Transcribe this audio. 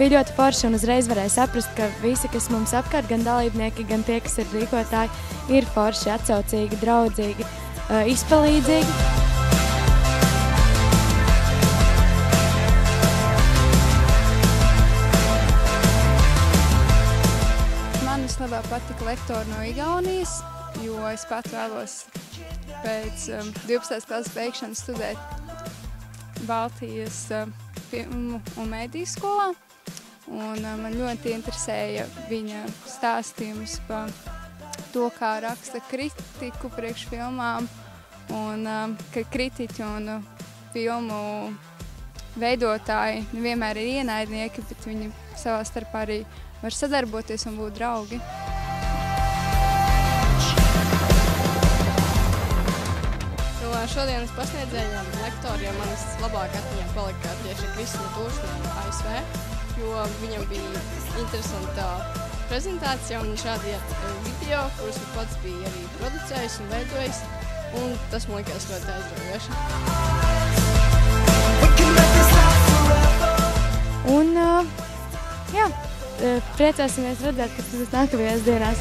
bija ļoti forši un uzreiz varēja saprast, ka visi, kas mums apkārt, gan dalībnieki, gan tie, kas ir rīkotāji, ir forši, atsaucīgi, draudzīgi, izpalīdzīgi. Man vislabāk patika lektori no Igaunijas, jo es pat vēlos pēc 12. klases beigšanas studēt Baltijas filmu un mēdīju skolā. Un man ļoti interesēja viņa stāstījums par to, kā raksta kritiku priekš filmām, un ka kritiķi un filmu veidotāji nevienmēr ir ienaidnieki, bet viņi savā starpā arī var sadarboties un būt draugi. Šodienas pasniedzējiem, lektoriem manas labāk atmiņā palika tieši Kristina Tūšņa no ASV, jo viņam bija interesanta prezentācija un viņš rādīja video, kurus viņš pats bija arī producējis un veidojis, un tas man likās ļoti aizraujoši. Un, jā, priecāsimies redzēt, kas tas nākamajās dienās.